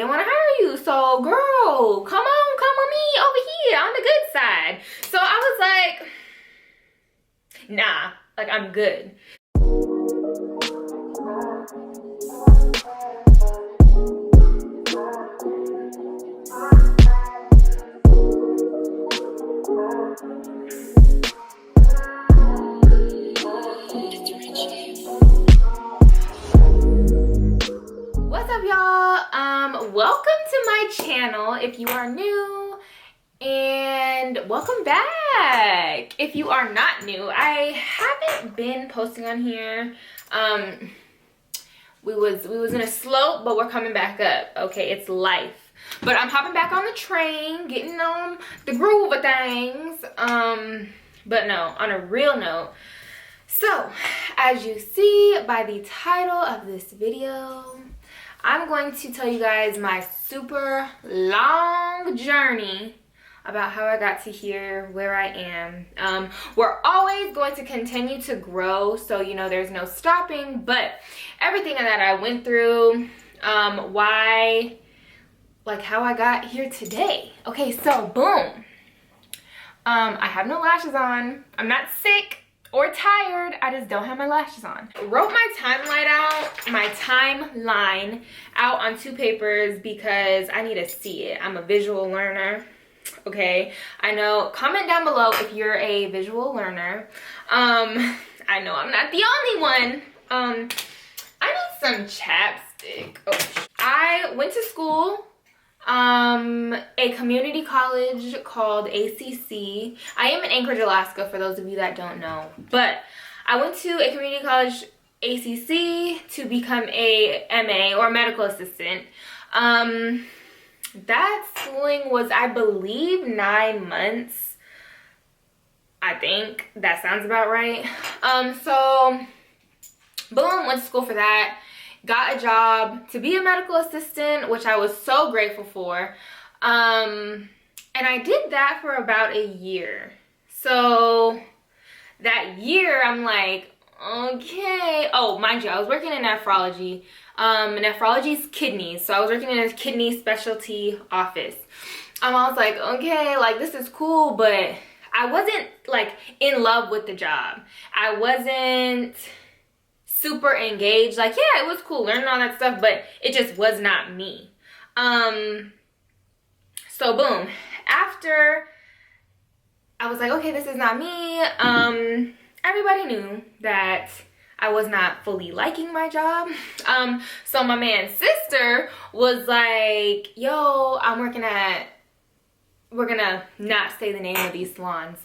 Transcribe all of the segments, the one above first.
They want to hire you, so girl, come with me over here on the good side. So I was like, nah, like I'm good. What's up, y'all? Welcome to my channel if you are new, and welcome back if you are not new. I haven't been posting on here. We was in a slope, but we're coming back up. Okay, it's life. But I'm hopping back on the train, getting on the groove of things. But no, on a real note. So, as you see by the title of this video, I'm going to tell you guys my super long journey about how I got to here, where I am. We're always going to continue to grow, so you know there's no stopping, but everything that I went through, why, like how I got here today. Okay, so boom. I have no lashes on. I'm not sick or tired, I just don't have my lashes on. Wrote my timeline out on 2 papers because I need to see it. I'm a visual learner, okay? I know, comment down below if you're a visual learner. I know I'm not the only one. I need some chapstick. Oh, I went to school, a community college called ACC. I am in Anchorage, Alaska, for those of you that don't know. But I went to a community college, ACC, to become a MA or medical assistant. That schooling was, I believe, 9 months. I think that sounds about right. So boom, went to school for that. Got a job to be a medical assistant, which I was so grateful for. And I did that for about a year. So that year, I'm like, okay. Oh, mind you, I was working in nephrology. Nephrology is kidneys. So I was working in a kidney specialty office. I was like, okay, like this is cool, but I wasn't like in love with the job. I wasn't super engaged. Like, yeah, it was cool learning all that stuff, but it just was not me. So boom, after I was like, okay, this is not me. Everybody knew that I was not fully liking my job. So my man's sister was like, yo, we're gonna not say the name of these salons.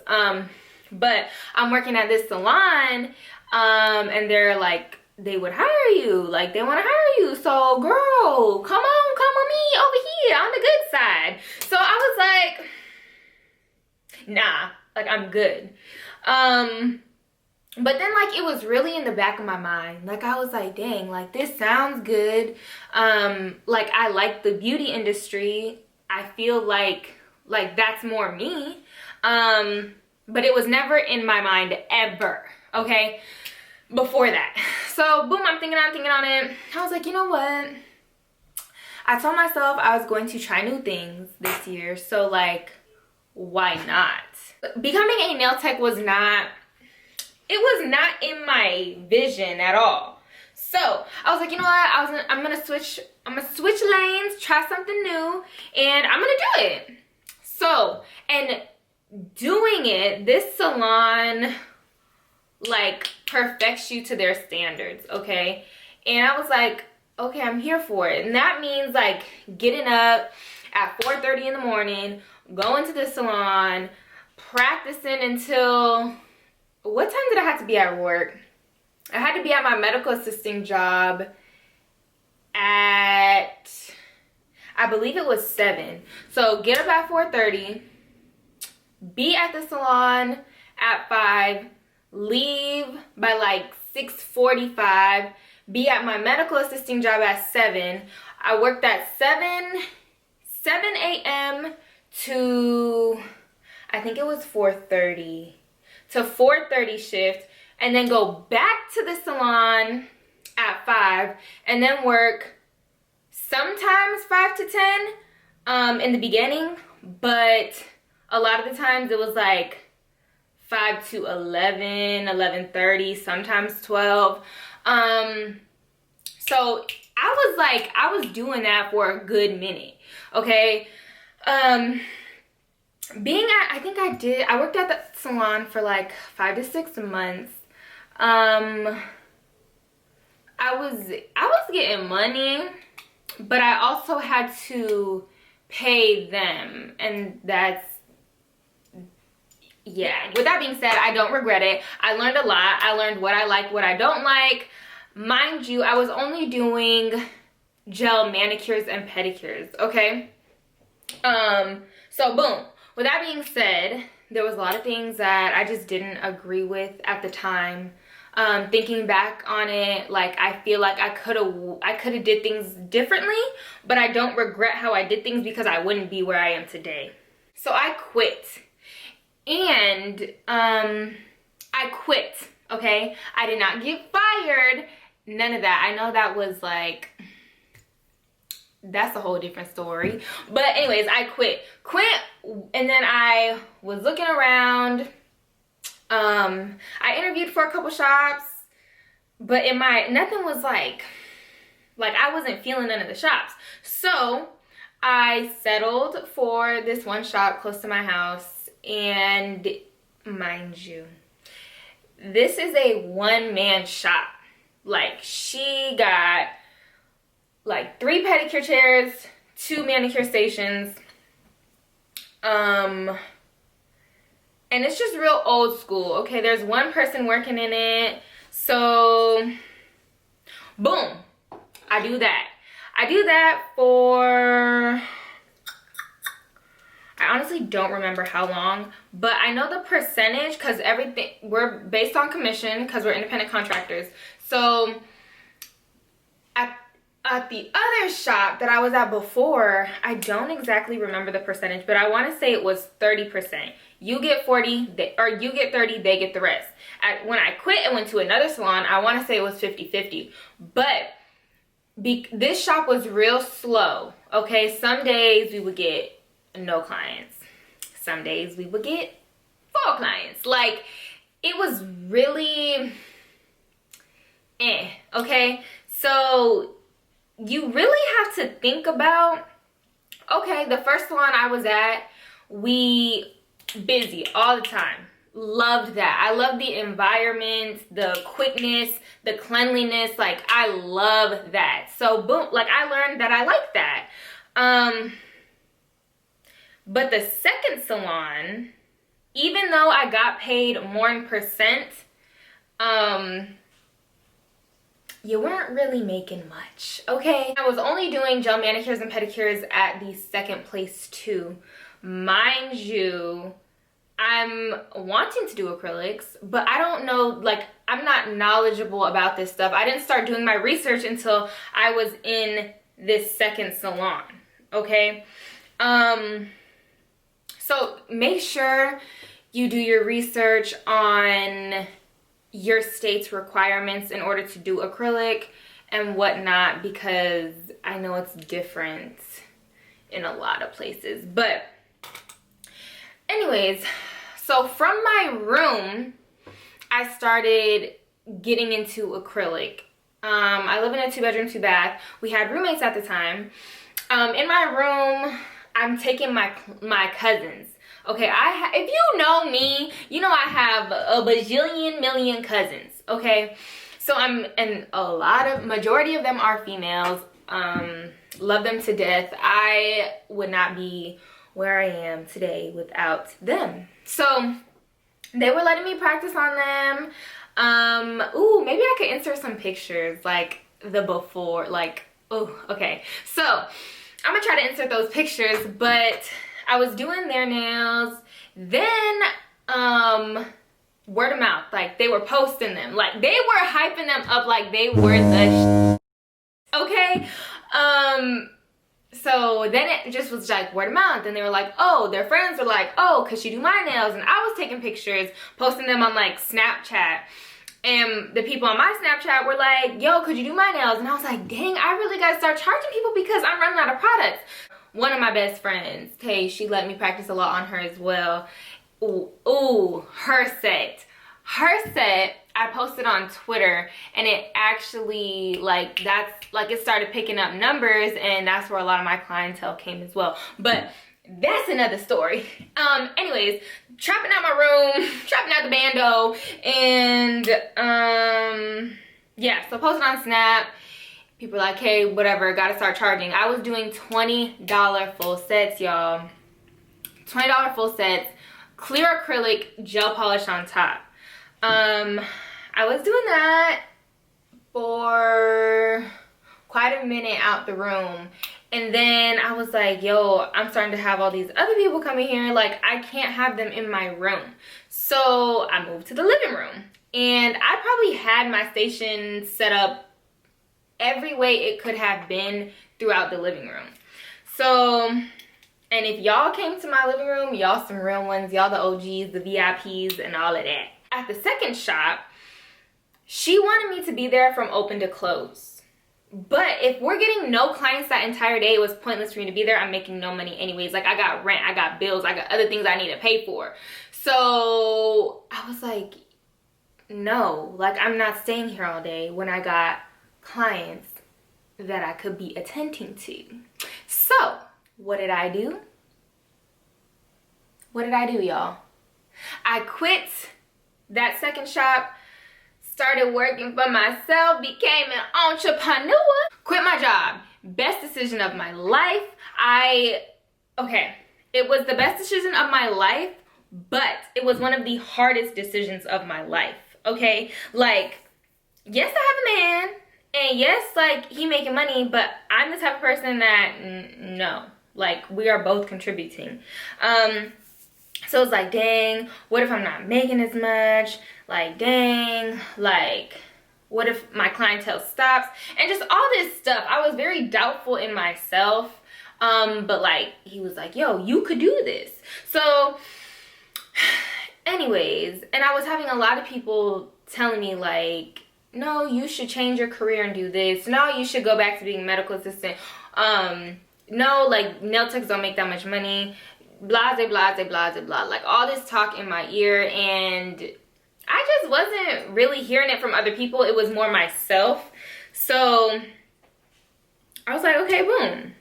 But I'm working at this salon, and they're like, they would hire you, like they want to hire you, so girl, come with me over here on the good side. So I was like, nah, like I'm good. But then like it was really in the back of my mind, like I was like, dang, like this sounds good. Like I like the beauty industry. I feel like that's more me. But it was never in my mind ever, okay, before that. So boom, I'm thinking on it. I was like, you know what? I told myself I was going to try new things this year. So like, why not? Becoming a nail tech was not in my vision at all. So I was like, you know what? I'm gonna switch lanes, try something new, and I'm gonna do it. So, and doing it, this salon like perfects you to their standards, okay? And I was like, okay, I'm here for it. And that means like getting up at 4:30 in the morning, going to the salon, practicing until, what time did I have to be at work? I had to be at my medical assisting job at, I believe it was 7. So get up at 4:30, be at the salon at 5, leave by like 6:45, be at my medical assisting job at 7. I worked at 7 a.m. to, I think it was 4:30, to 4:30 shift, and then go back to the salon at 5, and then work sometimes 5 to 10 in the beginning, but a lot of the times it was like 5 to 11, 11:30, sometimes 12. So I was doing that for a good minute, okay? I worked at the salon for like 5 to 6 months. I was getting money, but I also had to pay them, and yeah. With that being said, I don't regret it. I learned a lot. I learned what I like, what I don't like. Mind you, I was only doing gel manicures and pedicures, okay? So boom. With that being said, there was a lot of things that I just didn't agree with at the time. Thinking back on it, like, I feel like I could have did things differently, but I don't regret how I did things because I wouldn't be where I am today. So I quit. And I quit, okay? I did not get fired. None of that. I know that was like, that's a whole different story. But anyways, I quit, and then I was looking around. I interviewed for a couple shops, but nothing was like I wasn't feeling none of the shops. So I settled for this one shop close to my house, and mind you, this is a one-man shop. Like, she got like 3 pedicure chairs, 2 manicure stations, and it's just real old school, okay? There's one person working in it. So boom, I do that for, I honestly don't remember how long, but I know the percentage because we're based on commission because we're independent contractors. So at the other shop that I was at before, I don't exactly remember the percentage, but I want to say it was 30%. You get 40, you get 30, they get the rest. When I quit and went to another salon, I want to say it was 50-50. But this shop was real slow, okay? Some days we would get no clients. Some days we would get 4 clients. Like, it was really okay? So you really have to think about, okay, the first salon I was at, we busy all the time. Loved that. I love the environment, the quickness, the cleanliness. Like, I love that. So boom, like, I learned that I like that. But the second salon, even though I got paid more in percent, you weren't really making much, okay? I was only doing gel manicures and pedicures at the second place too. Mind you, I'm wanting to do acrylics, but I don't know, like, I'm not knowledgeable about this stuff. I didn't start doing my research until I was in this second salon, okay? So make sure you do your research on your state's requirements in order to do acrylic and whatnot, because I know it's different in a lot of places. But anyways, so from my room, I started getting into acrylic. I live in a 2-bedroom, 2-bath. We had roommates at the time. In my room, I'm taking my cousins. Okay, if you know me, you know I have a bajillion million cousins, okay? So majority of them are females. Love them to death. I would not be where I am today without them. So they were letting me practice on them. Ooh, maybe I could insert some pictures, like the before, like, oh, okay. So I'm gonna try to insert those pictures, but I was doing their nails, then word of mouth, like, they were posting them, like, they were hyping them up like they were the okay? So then it just was like word of mouth, and they were like, oh, their friends were like, oh, could she do my nails? And I was taking pictures, posting them on like Snapchat, And the people on my Snapchat were like, yo, could you do my nails? And I was like, dang, I really gotta start charging people because I'm running out of products. One of my best friends, Tay, she let me practice a lot on her as well. Ooh, her set. I posted on Twitter, and it actually, like, it started picking up numbers, and that's where a lot of my clientele came as well. But that's another story. Anyways, trapping out my room, trapping out the bando, and yeah, so posted on Snap. People are like, hey, whatever, gotta start charging. I was doing $20 full sets, y'all. $20 full sets, clear acrylic, gel polish on top. I was doing that for quite a minute out the room. And then I was like, yo, I'm starting to have all these other people coming here. Like, I can't have them in my room. So I moved to the living room. And I probably had my station set up every way it could have been throughout the living room. So, and if y'all came to my living room, y'all some real ones. Y'all the OGs, the VIPs, and all of that. At the second shop, she wanted me to be there from open to close. But if we're getting no clients that entire day, it was pointless for me to be there. I'm making no money anyways. Like, I got rent, I got bills, I got other things I need to pay for. So I was like, no, like, I'm not staying here all day when I got clients that I could be attending to. So what did I do? What did I do, y'all? I quit that second shop, started working for myself, became an entrepreneur, quit my job. Best decision of my life. It was the best decision of my life, but it was one of the hardest decisions of my life, okay? Like, yes, I have a man, and yes, like, he making money, but I'm the type of person that, no. Like, we are both contributing. So it's like, dang, what if I'm not making as much? Like, dang, like, what if my clientele stops? And just all this stuff. I was very doubtful in myself. But like, he was like, yo, you could do this. So anyways, and I was having a lot of people telling me like, no, you should change your career and do this. No, you should go back to being a medical assistant. No, like, nail techs don't make that much money. Blah, blah, blah, blah, blah, blah. Like, all this talk in my ear, and I just wasn't really hearing it from other people. It was more myself. So I was like, okay, boom.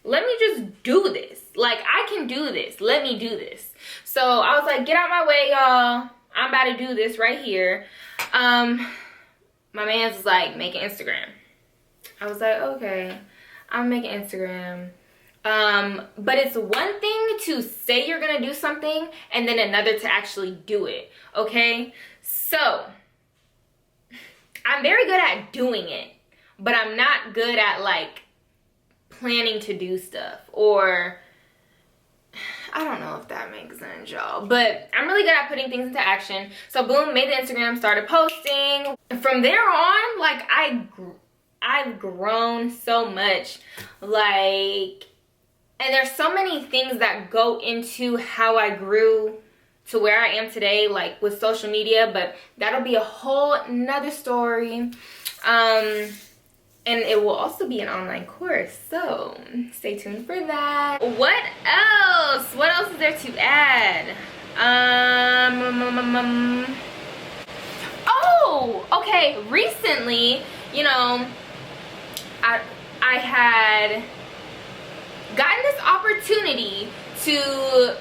Let me just do this. Like, I can do this. Let me do this. So I was like, get out my way, y'all. I'm about to do this right here. My man's was like, make an Instagram. I was like, okay, I'm making Instagram. But it's one thing to say you're gonna do something and then another to actually do it, okay? So I'm very good at doing it, but I'm not good at like planning to do stuff, or I don't know if that makes sense, y'all, but I'm really good at putting things into action. So boom, made the Instagram, started posting. From there on, like, I've grown so much, like, and there's so many things that go into how I grew to where I am today, like with social media, but that'll be a whole nother story. And it will also be an online course, so stay tuned for that. What else? What else is there to add? Oh, okay, recently, you know, I had gotten this opportunity to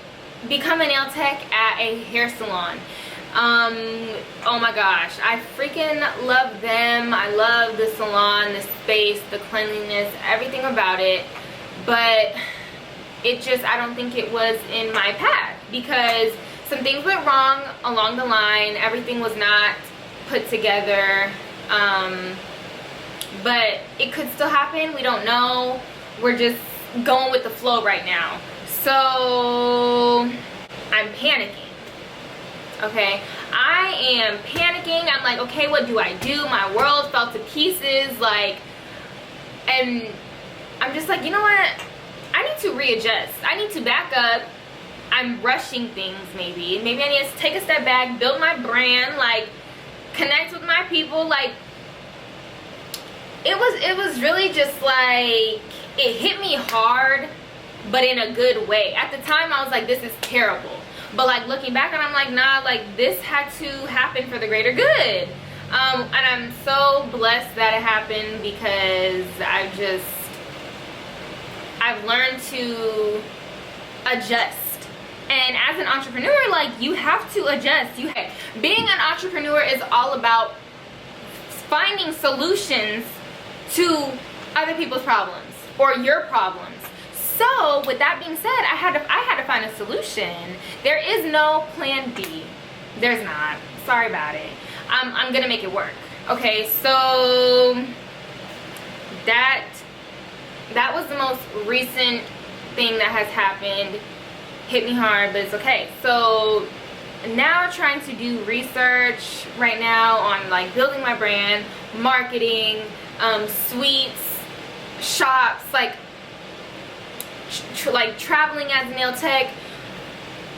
become a nail tech at a hair salon. Oh my gosh, I freaking love them. I love the salon, the space, the cleanliness, everything about it. But it just, I don't think it was in my path, because some things went wrong along the line. Everything was not put together. But it could still happen. We don't know. We're just going with the flow right now. So I'm panicking. Okay, I am panicking. I'm like, okay, what do I do? My world fell to pieces, like, and I'm just like, you know what? I need to readjust. I need to back up. I'm rushing things, maybe. Maybe I need to take a step back, build my brand. Like, connect with my people. Like, it was really just like, it hit me hard, but in a good way. At the time I was like, this is terrible, but like looking back, and I'm like, nah, like this had to happen for the greater good. And I'm so blessed that it happened, because I've learned to adjust. And as an entrepreneur, like, you have to adjust. Being an entrepreneur is all about finding solutions to other people's problems or your problems. So with that being said, I had to find a solution. There is no plan B. There's not. Sorry about it. I'm gonna make it work. Okay, so that was the most recent thing that has happened. Hit me hard, but it's okay. So now trying to do research right now on like building my brand, marketing, suites, shops, like traveling as a nail tech,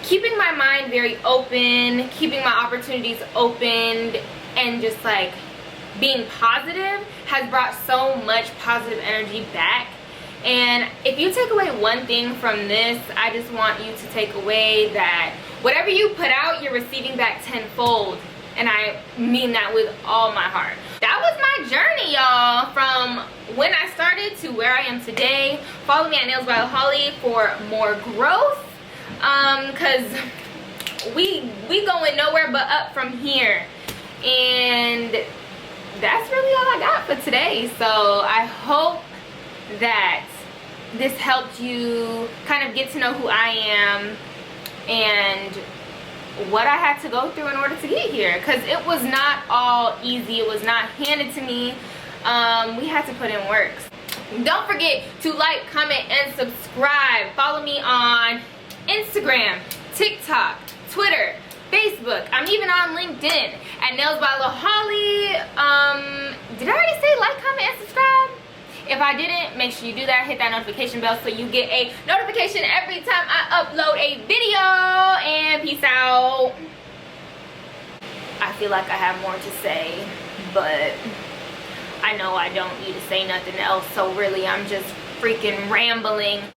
keeping my mind very open, keeping my opportunities opened, and just like being positive has brought so much positive energy back. And if you take away one thing from this, I just want you to take away that whatever you put out, you're receiving back tenfold. And I mean that with all my heart. That was my journey, y'all, from when I started to where I am today. Follow me at Nails by Holly for more growth, because we going nowhere but up from here. And that's really all I got for today. So I hope that this helped you kind of get to know who I am and what I had to go through in order to get here, because it was not all easy. It was not handed to me. We had to put in work. Don't forget to like, comment, and subscribe. Follow me on Instagram, TikTok, Twitter, Facebook. I'm even on LinkedIn at Nails by Holly. Did I already say like, comment, and subscribe? If I didn't, make sure you do that. Hit that notification bell so you get a notification every time I upload a video. And peace out. I feel like I have more to say, but I know I don't need to say nothing else. So really, I'm just freaking rambling.